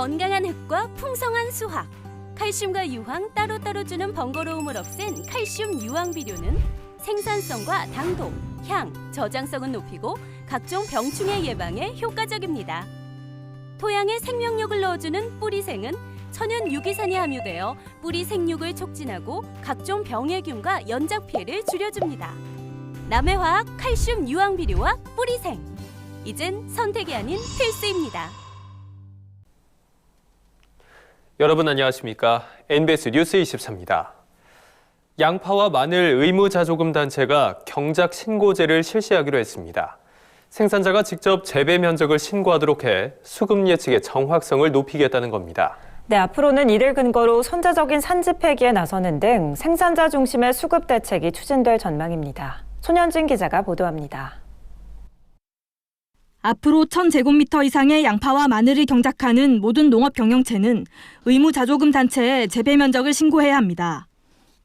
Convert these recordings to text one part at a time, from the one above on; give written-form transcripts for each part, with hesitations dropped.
건강한 흙과 풍성한 수확, 칼슘과 유황 따로따로 주는 번거로움을 없앤 칼슘 유황 비료는 생산성과 당도, 향, 저장성은 높이고 각종 병충해 예방에 효과적입니다. 토양에 생명력을 넣어주는 뿌리생은 천연 유기산이 함유되어 뿌리 생육을 촉진하고 각종 병해균과 연작 피해를 줄여줍니다. 남해화학 칼슘 유황 비료와 뿌리생. 이젠 선택이 아닌 필수입니다. 여러분 안녕하십니까? NBS 뉴스 24입니다. 양파와 마늘 의무자조금 단체가 경작 신고제를 실시하기로 했습니다. 생산자가 직접 재배 면적을 신고하도록 해 수급 예측의 정확성을 높이겠다는 겁니다. 네, 앞으로는 이를 근거로 선제적인 산지 폐기에 나서는 등 생산자 중심의 수급 대책이 추진될 전망입니다. 손현진 기자가 보도합니다. 앞으로 1000제곱미터 이상의 양파와 마늘을 경작하는 모든 농업 경영체는 의무자조금 단체에 재배 면적을 신고해야 합니다.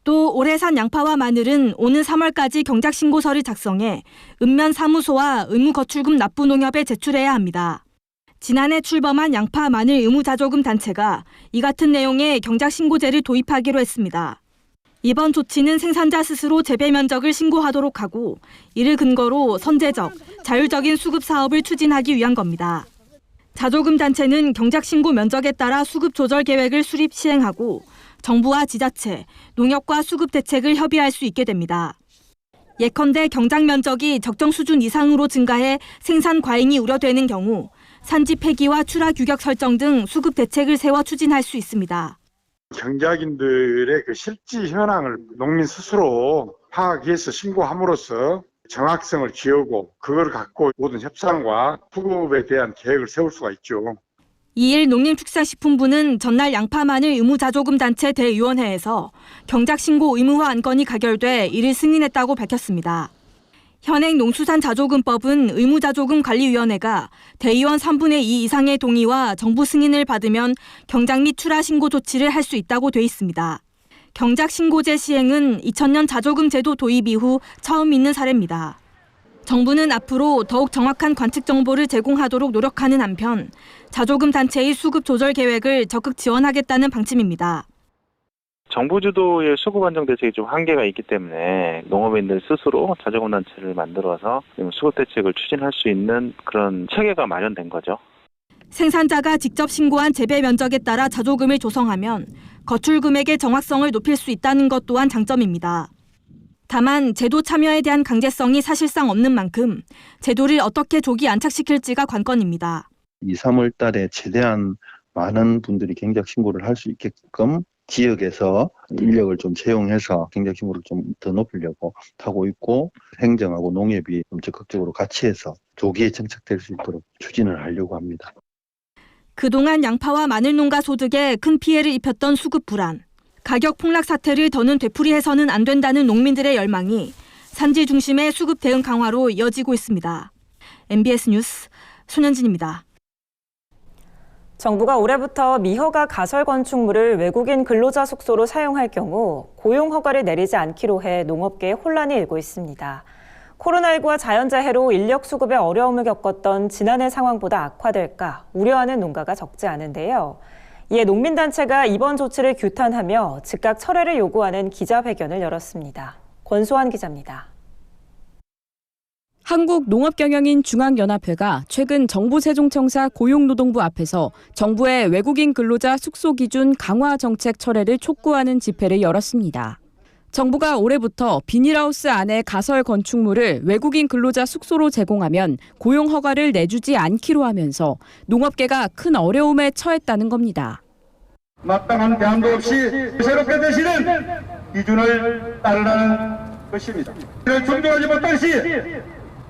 또 올해 산 양파와 마늘은 오는 3월까지 경작 신고서를 작성해 읍면사무소와 의무거출금 납부농협에 제출해야 합니다. 지난해 출범한 양파, 마늘 의무자조금 단체가 이 같은 내용의 경작 신고제를 도입하기로 했습니다. 이번 조치는 생산자 스스로 재배 면적을 신고하도록 하고 이를 근거로 선제적, 자율적인 수급 사업을 추진하기 위한 겁니다. 자조금 단체는 경작 신고 면적에 따라 수급 조절 계획을 수립 시행하고 정부와 지자체, 농협과 수급 대책을 협의할 수 있게 됩니다. 예컨대 경작 면적이 적정 수준 이상으로 증가해 생산 과잉이 우려되는 경우 산지 폐기와 출하 규격 설정 등 수급 대책을 세워 추진할 수 있습니다. 경작인들의 그 실지 현황을 농민 스스로 파악해서 신고함으로써 정확성을 기하고 그걸 갖고 모든 협상과 수급에 대한 계획을 세울 수가 있죠. 이일 농림축산식품부는 전날 양파, 마늘 의무자조금 단체 대위원회에서 경작신고 의무화 안건이 가결돼 이를 승인했다고 밝혔습니다. 현행 농수산자조금법은 의무자조금관리위원회가 대의원 3분의 2 이상의 동의와 정부 승인을 받으면 경작 및 출하 신고 조치를 할 수 있다고 돼 있습니다. 경작 신고제 시행은 2000년 자조금 제도 도입 이후 처음 있는 사례입니다. 정부는 앞으로 더욱 정확한 관측 정보를 제공하도록 노력하는 한편 자조금 단체의 수급 조절 계획을 적극 지원하겠다는 방침입니다. 정부 주도의 수급 안정 대책이 좀 한계가 있기 때문에 농업인들 스스로 자조금 단체를 만들어서 수급 대책을 추진할 수 있는 그런 체계가 마련된 거죠. 생산자가 직접 신고한 재배 면적에 따라 자조금을 조성하면 거출 금액의 정확성을 높일 수 있다는 것 또한 장점입니다. 다만 제도 참여에 대한 강제성이 사실상 없는 만큼 제도를 어떻게 조기 안착시킬지가 관건입니다. 2, 3월 달에 최대한 많은 분들이 경작 신고를 할 수 있게끔 지역에서 인력을 좀 채용해서 경작 신고를 좀 더 높이려고 하고 있고 행정하고 농협이 좀 적극적으로 같이 해서 조기에 정착될 수 있도록 추진을 하려고 합니다. 그동안 양파와 마늘 농가 소득에 큰 피해를 입혔던 수급 불안, 가격 폭락 사태를 더는 되풀이해서는 안 된다는 농민들의 열망이 산지 중심의 수급 대응 강화로 이어지고 있습니다. MBS 뉴스 손현진입니다. 정부가 올해부터 미허가 가설 건축물을 외국인 근로자 숙소로 사용할 경우 고용 허가를 내리지 않기로 해 농업계에 혼란이 일고 있습니다. 코로나19와 자연재해로 인력 수급에 어려움을 겪었던 지난해 상황보다 악화될까 우려하는 농가가 적지 않은데요. 이에 농민단체가 이번 조치를 규탄하며 즉각 철회를 요구하는 기자회견을 열었습니다. 권소환 기자입니다. 한국농업경영인 중앙연합회가 최근 정부 세종청사 고용노동부 앞에서 정부의 외국인 근로자 숙소 기준 강화 정책 철회를 촉구하는 집회를 열었습니다. 정부가 올해부터 비닐하우스 안에 가설 건축물을 외국인 근로자 숙소로 제공하면 고용 허가를 내주지 않기로 하면서 농업계가 큰 어려움에 처했다는 겁니다. 마땅한 대안도 없이 새롭게 되시는 기준을 따르라는 것입니다. 이를 존중하지 못할 시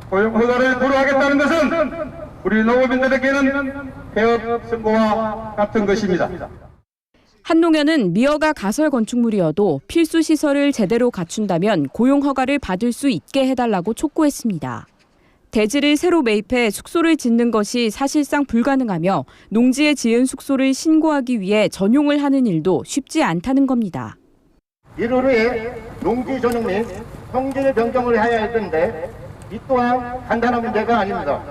고용 허가를 불허하겠다는 것은 우리 농업인들에게는 폐업 선고와 같은 것입니다. 한농연은 미허가 가설 건축물이어도 필수 시설을 제대로 갖춘다면 고용 허가를 받을 수 있게 해달라고 촉구했습니다. 대지를 새로 매입해 숙소를 짓는 것이 사실상 불가능하며 농지에 지은 숙소를 신고하기 위해 전용을 하는 일도 쉽지 않다는 겁니다. 1월 후에 농지 전용 및 성질 변경을 해야 할 텐데 이 또한 간단한 문제가 아닙니다.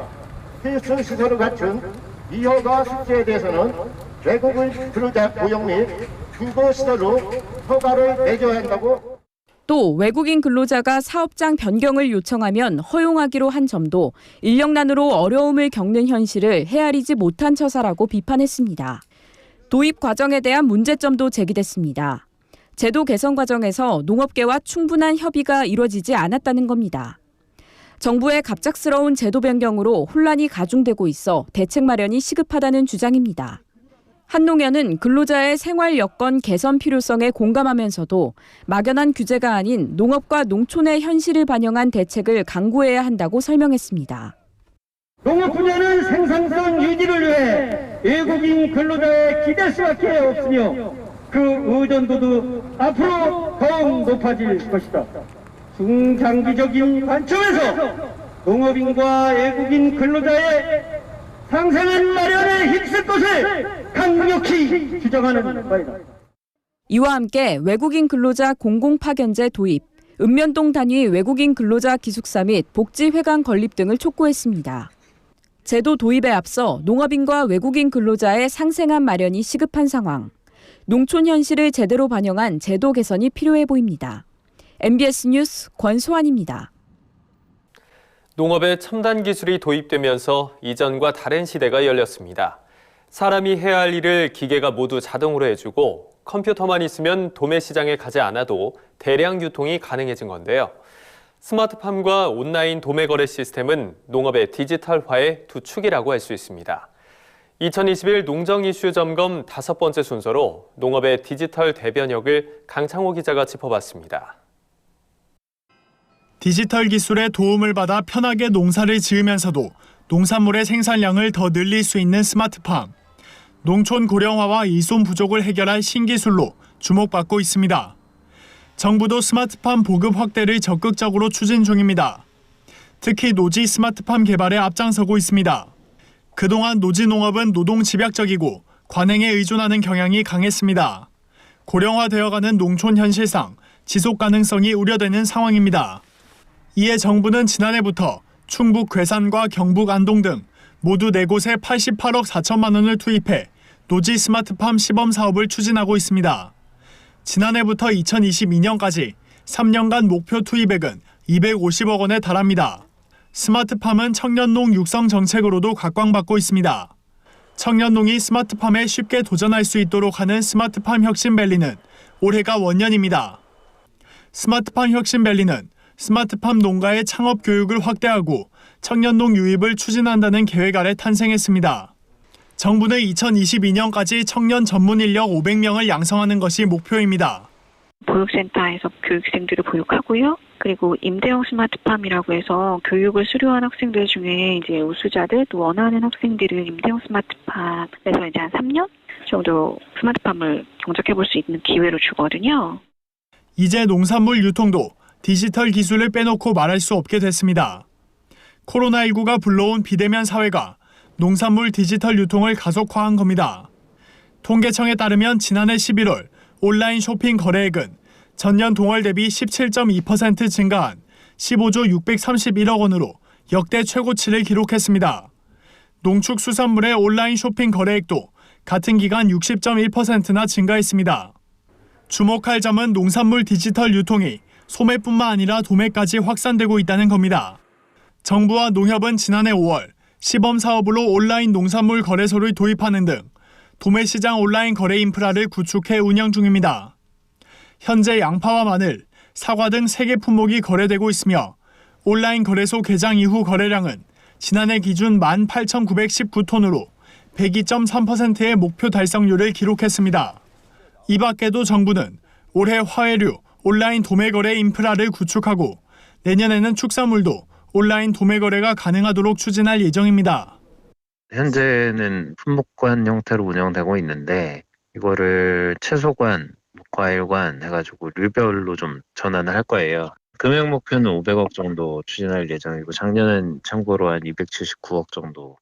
필수 시설을 갖춘 미허가 숙소에 대해서는 외국인 근로자 고용 및 중고시설로 허가를 내줘야 한다고. 또 외국인 근로자가 사업장 변경을 요청하면 허용하기로 한 점도 인력난으로 어려움을 겪는 현실을 헤아리지 못한 처사라고 비판했습니다. 도입 과정에 대한 문제점도 제기됐습니다. 제도 개선 과정에서 농업계와 충분한 협의가 이루어지지 않았다는 겁니다. 정부의 갑작스러운 제도 변경으로 혼란이 가중되고 있어 대책 마련이 시급하다는 주장입니다. 한농연은 근로자의 생활 여건 개선 필요성에 공감하면서도 막연한 규제가 아닌 농업과 농촌의 현실을 반영한 대책을 강구해야 한다고 설명했습니다. 농업 분야는 생산성 유지를 위해 외국인 근로자에 기댈 수밖에 없으며 그 의존도도 앞으로 더욱 높아질 것이다. 중장기적인 관점에서 농업인과 외국인 근로자의 상생한 마련에 힘쓸 것을 강력히 주장하는 바이다. 이와 함께 외국인 근로자 공공파견제 도입, 읍면동 단위 외국인 근로자 기숙사 및 복지회관 건립 등을 촉구했습니다. 제도 도입에 앞서 농업인과 외국인 근로자의 상생한 마련이 시급한 상황, 농촌 현실을 제대로 반영한 제도 개선이 필요해 보입니다. MBS 뉴스 권소환입니다. 농업에 첨단 기술이 도입되면서 이전과 다른 시대가 열렸습니다. 사람이 해야 할 일을 기계가 모두 자동으로 해주고 컴퓨터만 있으면 도매 시장에 가지 않아도 대량 유통이 가능해진 건데요. 스마트팜과 온라인 도매 거래 시스템은 농업의 디지털화의 두 축이라고 할 수 있습니다. 2021 농정 이슈 점검 5번째 순서로 농업의 디지털 대변혁을 강창호 기자가 짚어봤습니다. 디지털 기술의 도움을 받아 편하게 농사를 지으면서도 농산물의 생산량을 더 늘릴 수 있는 스마트팜. 농촌 고령화와 일손 부족을 해결할 신기술로 주목받고 있습니다. 정부도 스마트팜 보급 확대를 적극적으로 추진 중입니다. 특히 노지 스마트팜 개발에 앞장서고 있습니다. 그동안 노지 농업은 노동 집약적이고 관행에 의존하는 경향이 강했습니다. 고령화되어가는 농촌 현실상 지속 가능성이 우려되는 상황입니다. 이에 정부는 지난해부터 충북 괴산과 경북 안동 등 모두 4곳에 88억 4천만 원을 투입해 노지 스마트팜 시범 사업을 추진하고 있습니다. 지난해부터 2022년까지 3년간 목표 투입액은 250억 원에 달합니다. 스마트팜은 청년농 육성 정책으로도 각광받고 있습니다. 청년농이 스마트팜에 쉽게 도전할 수 있도록 하는 스마트팜 혁신밸리는 올해가 원년입니다. 스마트팜 혁신밸리는 스마트팜 농가의 창업 교육을 확대하고 청년농 유입을 추진한다는 계획 아래 탄생했습니다. 정부는 2022년까지 청년 전문 인력 500명을 양성하는 것이 목표입니다. 보육센터에서 교육생들을 보육하고요. 그리고 임대형 스마트팜이라고 해서 교육을 수료한 학생들 중에 이제 우수자들 또 원하는 학생들을 임대형 스마트팜에서 이제 한 3년 정도 스마트팜을 경작해 볼 수 있는 기회로 주거든요. 이제 농산물 유통도 디지털 기술을 빼놓고 말할 수 없게 됐습니다. 코로나19가 불러온 비대면 사회가 농산물 디지털 유통을 가속화한 겁니다. 통계청에 따르면 지난해 11월 온라인 쇼핑 거래액은 전년 동월 대비 17.2% 증가한 15조 631억 원으로 역대 최고치를 기록했습니다. 농축수산물의 온라인 쇼핑 거래액도 같은 기간 60.1%나 증가했습니다. 주목할 점은 농산물 디지털 유통이 소매뿐만 아니라 도매까지 확산되고 있다는 겁니다. 정부와 농협은 지난해 5월 시범 사업으로 온라인 농산물 거래소를 도입하는 등 도매시장 온라인 거래 인프라를 구축해 운영 중입니다. 현재 양파와 마늘, 사과 등 3개 품목이 거래되고 있으며 온라인 거래소 개장 이후 거래량은 지난해 기준 18,919톤으로 102.3%의 목표 달성률을 기록했습니다. 이 밖에도 정부는 올해 화훼류, 온라인 도매거래 인프라를 구축하고 내년에는 축산물도 온라인 도매거래가 가능하도록 추진할 예정입니다. 현재는 품목관 형태로 운영되고 있는데 이거를 채소관, 과일관 해가지고 류별로 좀 전환을 할 거예요. 금액 목표는 500억 정도 추진할 예정이고 작년엔 참고로 한 279억 정도.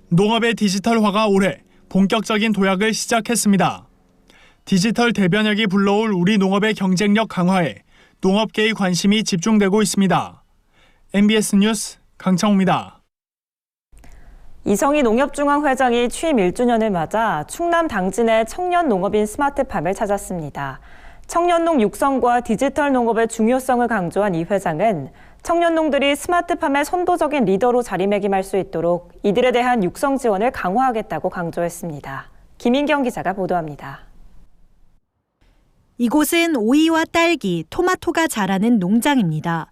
농업의 디지털화가 올해 본격적인 도약을 시작했습니다. 디지털 대변혁이 불러올 우리 농업의 경쟁력 강화에 농업계의 관심이 집중되고 있습니다. MBS 뉴스 강창호입니다. 이성희 농협중앙회장이 취임 1주년을 맞아 충남 당진의 청년 농업인 스마트팜을 찾았습니다. 청년농 육성과 디지털 농업의 중요성을 강조한 이 회장은 청년농들이 스마트팜의 선도적인 리더로 자리매김할 수 있도록 이들에 대한 육성 지원을 강화하겠다고 강조했습니다. 김인경 기자가 보도합니다. 이곳은 오이와 딸기, 토마토가 자라는 농장입니다.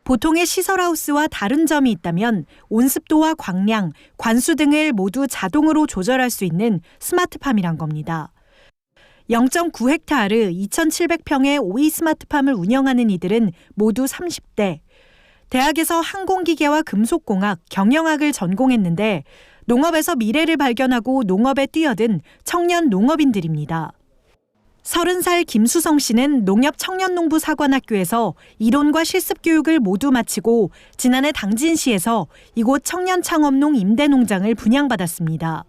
보통의 시설하우스와 다른 점이 있다면 온습도와 광량, 관수 등을 모두 자동으로 조절할 수 있는 스마트팜이란 겁니다. 0.9헥타르 2,700평의 오이 스마트팜을 운영하는 이들은 모두 30대. 대학에서 항공기계와 금속공학, 경영학을 전공했는데 농업에서 미래를 발견하고 농업에 뛰어든 청년 농업인들입니다. 30살 김수성 씨는 농협청년농부 사관학교에서 이론과 실습 교육을 모두 마치고 지난해 당진시에서 이곳 청년창업농 임대농장을 분양받았습니다.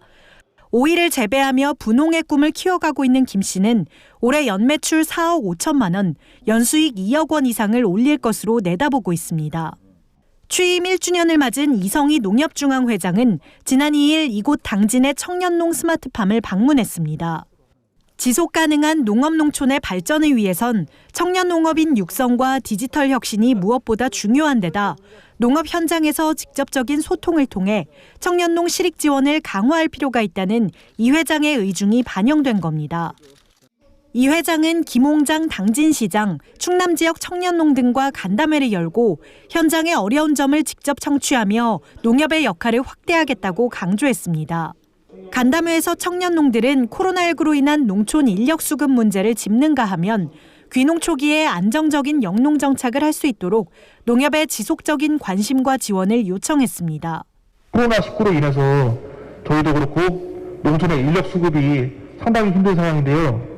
오이를 재배하며 분홍의 꿈을 키워가고 있는 김 씨는 올해 연매출 4억 5천만 원, 연수익 2억 원 이상을 올릴 것으로 내다보고 있습니다. 취임 1주년을 맞은 이성희 농협중앙회장은 지난 2일 이곳 당진의 청년농 스마트팜을 방문했습니다. 지속가능한 농업농촌의 발전을 위해선 청년농업인 육성과 디지털 혁신이 무엇보다 중요한 데다 농업 현장에서 직접적인 소통을 통해 청년농 실익 지원을 강화할 필요가 있다는 이 회장의 의중이 반영된 겁니다. 이 회장은 김홍장 당진시장, 충남 지역 청년농 등과 간담회를 열고 현장의 어려운 점을 직접 청취하며 농협의 역할을 확대하겠다고 강조했습니다. 간담회에서 청년농들은 코로나19로 인한 농촌 인력 수급 문제를 짚는가 하면 귀농 초기에 안정적인 영농 정착을 할 수 있도록 농협의 지속적인 관심과 지원을 요청했습니다. 코로나19로 인해서 저희도 그렇고 농촌의 인력 수급이 상당히 힘든 상황인데요.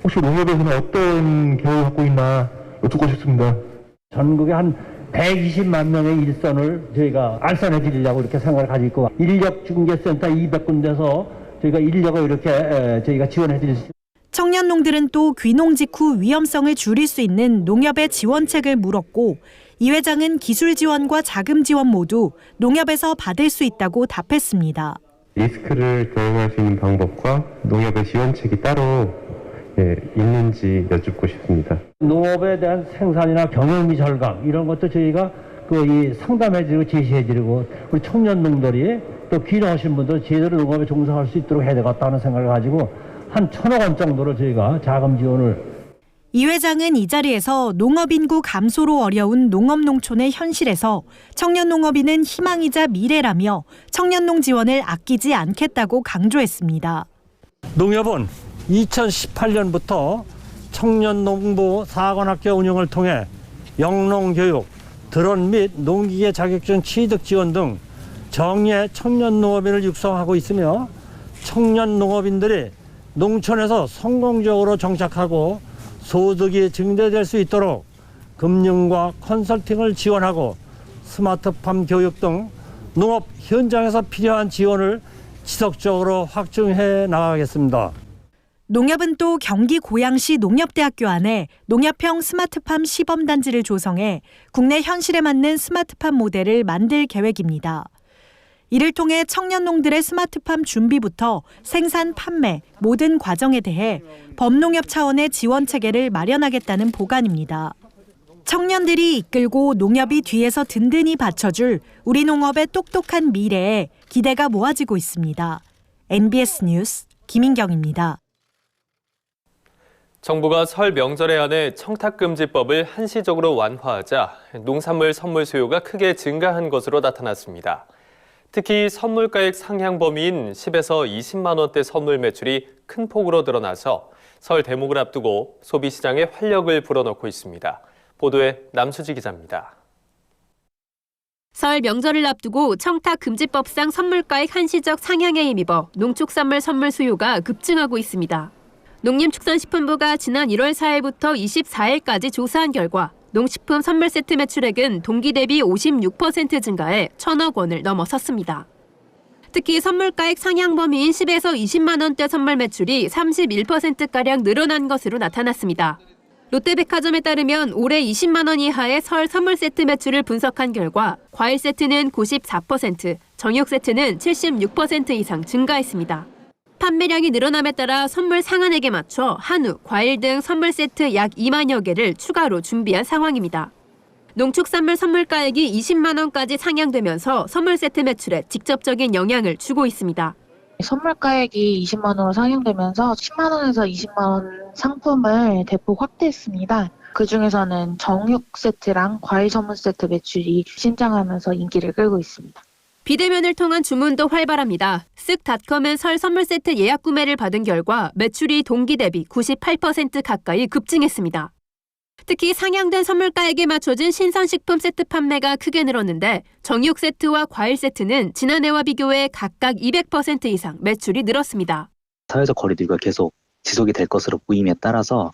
혹시 농협에서는 어떤 계획을 갖고 있나 여쭙고 싶습니다. 전국에 한 120만 명의 일선을 저희가 알선해 드리려고 이렇게 생각을 가지고 있고 인력중개센터 200군데서 저희가 인력을 이렇게 저희가 지원해 드릴 수 있습니다. 청년농들은 또 귀농 직후 위험성을 줄일 수 있는 농협의 지원책을 물었고 이 회장은 기술 지원과 자금 지원 모두 농협에서 받을 수 있다고 답했습니다. 리스크를 대응할 수 있는 방법과 농협의 지원책이 따로 있는지 여쭙고 싶습니다. 농업에 대한 생산이나 경영비 절감 이런 것도 저희가 상담해드리고 제시해드리고 우리 청년농들이 또 귀농하신 분들 제대로 농업에 종사할 수 있도록 해야 되겠다는 생각을 가지고 한 1,000억 원 정도로 저희가 자금 지원을. 이 회장은 이 자리에서 농업 인구 감소로 어려운 농업농촌의 현실에서 청년농업인은 희망이자 미래라며 청년농 지원을 아끼지 않겠다고 강조했습니다. 농협은 2018년부터 청년농부 사관학교 운영을 통해 영농교육, 드론 및 농기계 자격증 취득 지원 등 정예 청년농업인을 육성하고 있으며 청년농업인들이 농촌에서 성공적으로 정착하고 소득이 증대될 수 있도록 금융과 컨설팅을 지원하고 스마트팜 교육 등 농업 현장에서 필요한 지원을 지속적으로 확충해 나가겠습니다. 농협은 또 경기 고양시 농협대학교 안에 농협형 스마트팜 시범단지를 조성해 국내 현실에 맞는 스마트팜 모델을 만들 계획입니다. 이를 통해 청년농들의 스마트팜 준비부터 생산, 판매, 모든 과정에 대해 범농협 차원의 지원 체계를 마련하겠다는 보관입니다. 청년들이 이끌고 농협이 뒤에서 든든히 받쳐줄 우리 농업의 똑똑한 미래에 기대가 모아지고 있습니다. NBS 뉴스 김인경입니다. 정부가 설 명절에 한해 청탁금지법을 한시적으로 완화하자 농산물 선물 수요가 크게 증가한 것으로 나타났습니다. 특히 선물가액 상향 범위인 10에서 20만 원대 선물 매출이 큰 폭으로 늘어나서 설 대목을 앞두고 소비시장에 활력을 불어넣고 있습니다. 보도에 남수지 기자입니다. 설 명절을 앞두고 청탁금지법상 선물가액 한시적 상향에 힘입어 농축산물 선물 수요가 급증하고 있습니다. 농림축산식품부가 지난 1월 4일부터 24일까지 조사한 결과 농식품 선물 세트 매출액은 동기 대비 56% 증가해 1,000억 원을 넘어섰습니다. 특히 선물가액 상향 범위인 10에서 20만 원대 선물 매출이 31%가량 늘어난 것으로 나타났습니다. 롯데백화점에 따르면 올해 20만 원 이하의 설 선물 세트 매출을 분석한 결과 과일 세트는 94%, 정육 세트는 76% 이상 증가했습니다. 판매량이 늘어남에 따라 선물 상한액에 맞춰 한우, 과일 등 선물 세트 약 2만여 개를 추가로 준비한 상황입니다. 농축산물 선물가액이 20만 원까지 상향되면서 선물 세트 매출에 직접적인 영향을 주고 있습니다. 선물가액이 20만 원으로 상향되면서 10만 원에서 20만 원 상품을 대폭 확대했습니다. 그중에서는 정육 세트랑 과일 선물 세트 매출이 신장하면서 인기를 끌고 있습니다. 비대면을 통한 주문도 활발합니다. 쓱닷컴은 설 선물 세트 예약 구매를 받은 결과 매출이 동기 대비 98% 가까이 급증했습니다. 특히 상향된 선물가액에 맞춰진 신선식품 세트 판매가 크게 늘었는데 정육 세트와 과일 세트는 지난해와 비교해 각각 200% 이상 매출이 늘었습니다. 사회적 거리두기가 계속 지속이 될 것으로 보임에 따라서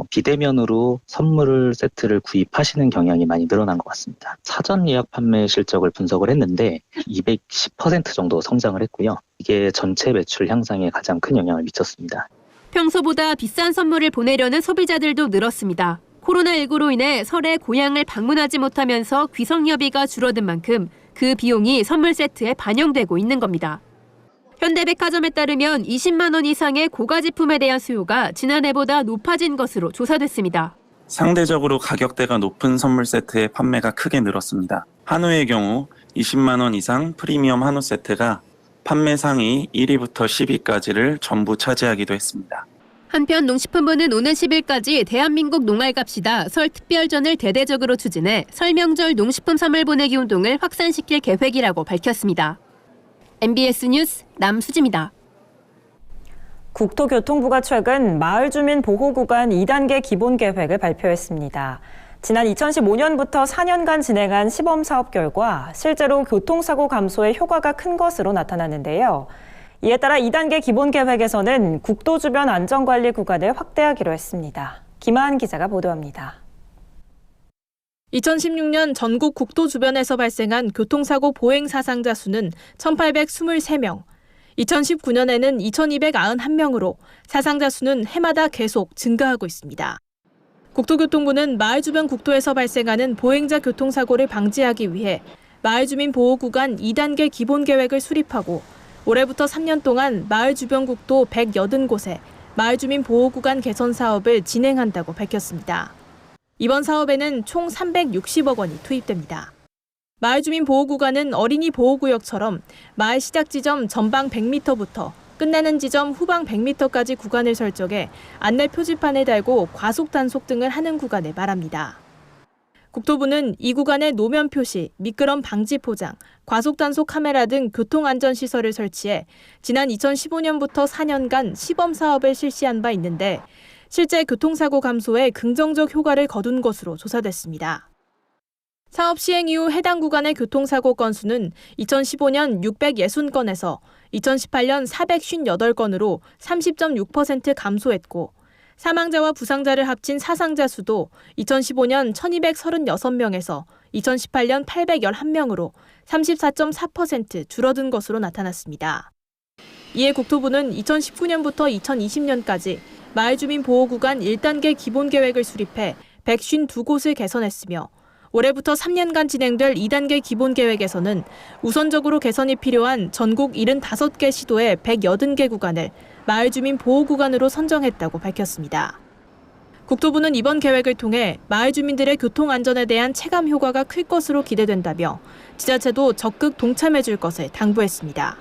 비대면으로 선물 세트를 구입하시는 경향이 많이 늘어난 것 같습니다. 사전 예약 판매 실적을 분석을 했는데 210% 정도 성장을 했고요. 이게 전체 매출 향상에 가장 큰 영향을 미쳤습니다. 평소보다 비싼 선물을 보내려는 소비자들도 늘었습니다. 코로나19로 인해 설에 고향을 방문하지 못하면서 귀성여비가 줄어든 만큼 그 비용이 선물 세트에 반영되고 있는 겁니다. 현대백화점에 따르면 20만 원 이상의 고가제품에 대한 수요가 지난해보다 높아진 것으로 조사됐습니다. 상대적으로 가격대가 높은 선물 세트의 판매가 크게 늘었습니다. 한우의 경우 20만 원 이상 프리미엄 한우 세트가 판매 상위 1위부터 10위까지를 전부 차지하기도 했습니다. 한편 농식품부는 오는 10일까지 대한민국 농알 갑시다 설 특별전을 대대적으로 추진해 설 명절 농식품 선물 보내기 운동을 확산시킬 계획이라고 밝혔습니다. MBS 뉴스 남수지입니다. 국토교통부가 최근 마을주민 보호구간 2단계 기본계획을 발표했습니다. 지난 2015년부터 4년간 진행한 시범사업 결과 실제로 교통사고 감소에 효과가 큰 것으로 나타났는데요. 이에 따라 2단계 기본계획에서는 국도 주변 안전관리 구간을 확대하기로 했습니다. 김하은 기자가 보도합니다. 2016년 전국 국도 주변에서 발생한 교통사고 보행 사상자 수는 1,823명, 2019년에는 2,291명으로 사상자 수는 해마다 계속 증가하고 있습니다. 국토교통부는 마을 주변 국도에서 발생하는 보행자 교통사고를 방지하기 위해 마을 주민 보호구간 2단계 기본계획을 수립하고 올해부터 3년 동안 마을 주변 국도 180곳에 마을 주민 보호구간 개선 사업을 진행한다고 밝혔습니다. 이번 사업에는 총 360억 원이 투입됩니다. 마을 주민 보호구간은 어린이 보호구역처럼 마을 시작 지점 전방 100m부터 끝나는 지점 후방 100m까지 구간을 설정해 안내 표지판을 달고 과속 단속 등을 하는 구간을 말합니다. 국토부는 이 구간에 노면 표시, 미끄럼 방지 포장, 과속 단속 카메라 등 교통안전시설을 설치해 지난 2015년부터 4년간 시범 사업을 실시한 바 있는데 실제 교통사고 감소에 긍정적 효과를 거둔 것으로 조사됐습니다. 사업 시행 이후 해당 구간의 교통사고 건수는 2015년 660건에서 2018년 458건으로 30.6% 감소했고 사망자와 부상자를 합친 사상자 수도 2015년 1,236명에서 2018년 811명으로 34.4% 줄어든 것으로 나타났습니다. 이에 국토부는 2019년부터 2020년까지 마을주민 보호구간 1단계 기본계획을 수립해 152곳을 개선했으며 올해부터 3년간 진행될 2단계 기본계획에서는 우선적으로 개선이 필요한 전국 75개 시도의 180개 구간을 마을주민 보호구간으로 선정했다고 밝혔습니다. 국토부는 이번 계획을 통해 마을 주민들의 교통안전에 대한 체감 효과가 클 것으로 기대된다며 지자체도 적극 동참해 줄 것을 당부했습니다.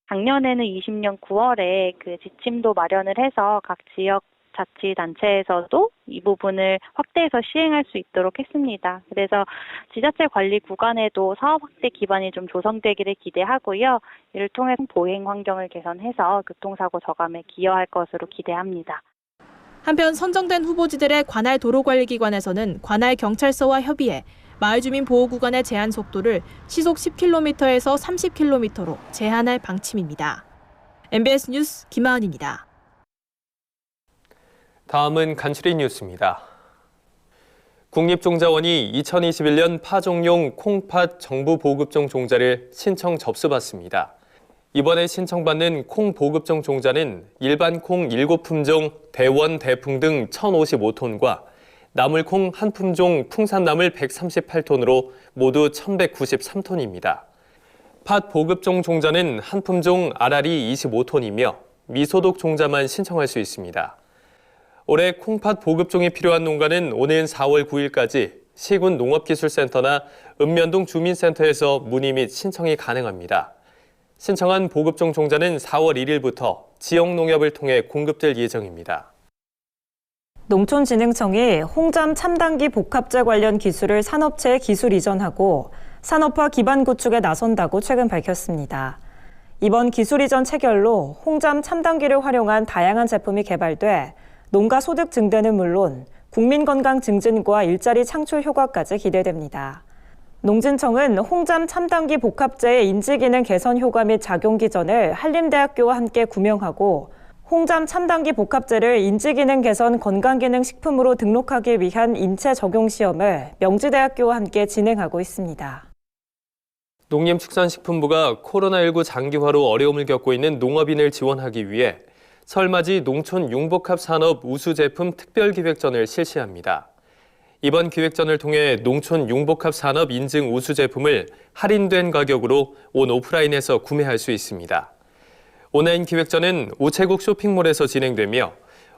작년에는 20년 9월에 그 지침도 마련을 해서 각 지역 자치단체에서도 이 부분을 확대해서 시행할 수 있도록 했습니다. 그래서 지자체 관리 구간에도 사업 확대 기반이 좀 조성되기를 기대하고요. 이를 통해 보행 환경을 개선해서 교통사고 저감에 기여할 것으로 기대합니다. 한편 선정된 후보지들의 관할 도로관리기관에서는 관할 경찰서와 협의해 마을주민 보호구간의 제한 속도를 시속 10km에서 30km로 제한할 방침입니다. MBS 뉴스 김하은입니다. 다음은 간추린 뉴스입니다. 국립종자원이 2021년 파종용 콩팥 정부 보급종 종자를 신청 접수받습니다. 이번에 신청받는 콩 보급종 종자는 일반 콩 7품종 대원, 대풍 등 1,055톤과 나물콩 한 품종 풍산나물 138톤으로 모두 1,193톤입니다. 팥 보급종 종자는 한 품종 알알이 25톤이며 미소독 종자만 신청할 수 있습니다. 올해 콩팥 보급종이 필요한 농가는 오는 4월 9일까지 시군 농업기술센터나 읍면동 주민센터에서 문의 및 신청이 가능합니다. 신청한 보급종 종자는 4월 1일부터 지역 농협을 통해 공급될 예정입니다. 농촌진흥청이 홍잠 첨단기 복합제 관련 기술을 산업체에 기술 이전하고 산업화 기반 구축에 나선다고 최근 밝혔습니다. 이번 기술 이전 체결로 홍잠 첨단기를 활용한 다양한 제품이 개발돼 농가 소득 증대는 물론 국민 건강 증진과 일자리 창출 효과까지 기대됩니다. 농진청은 홍잠 첨단기 복합제의 인지기능 개선 효과 및 작용 기전을 한림대학교와 함께 구명하고 홍잠 첨단기 복합제를 인지기능 개선 건강기능 식품으로 등록하기 위한 인체 적용 시험을 명지대학교와 함께 진행하고 있습니다. 농림축산식품부가 코로나19 장기화로 어려움을 겪고 있는 농업인을 지원하기 위해 설맞이 농촌 융복합 산업 우수 제품 특별기획전을 실시합니다. 이번 기획전을 통해 농촌 융복합 산업 인증 우수 제품을 할인된 가격으로 온 오프라인에서 구매할 수 있습니다. 온라인 기획전은 우체국 쇼핑몰에서 진행되며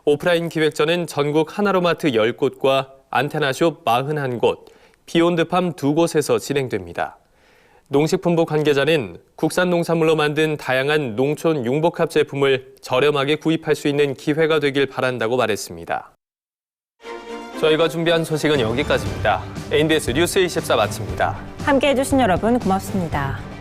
오프라인 기획전은 전국 하나로마트 10곳과 안테나숍 41곳, 비욘드팜 2곳에서 진행됩니다. 농식품부 관계자는 국산 농산물로 만든 다양한 농촌 융복합 제품을 저렴하게 구입할 수 있는 기회가 되길 바란다고 말했습니다. 저희가 준비한 소식은 여기까지입니다. NBS 뉴스 24 마칩니다. 함께해 주신 여러분 고맙습니다.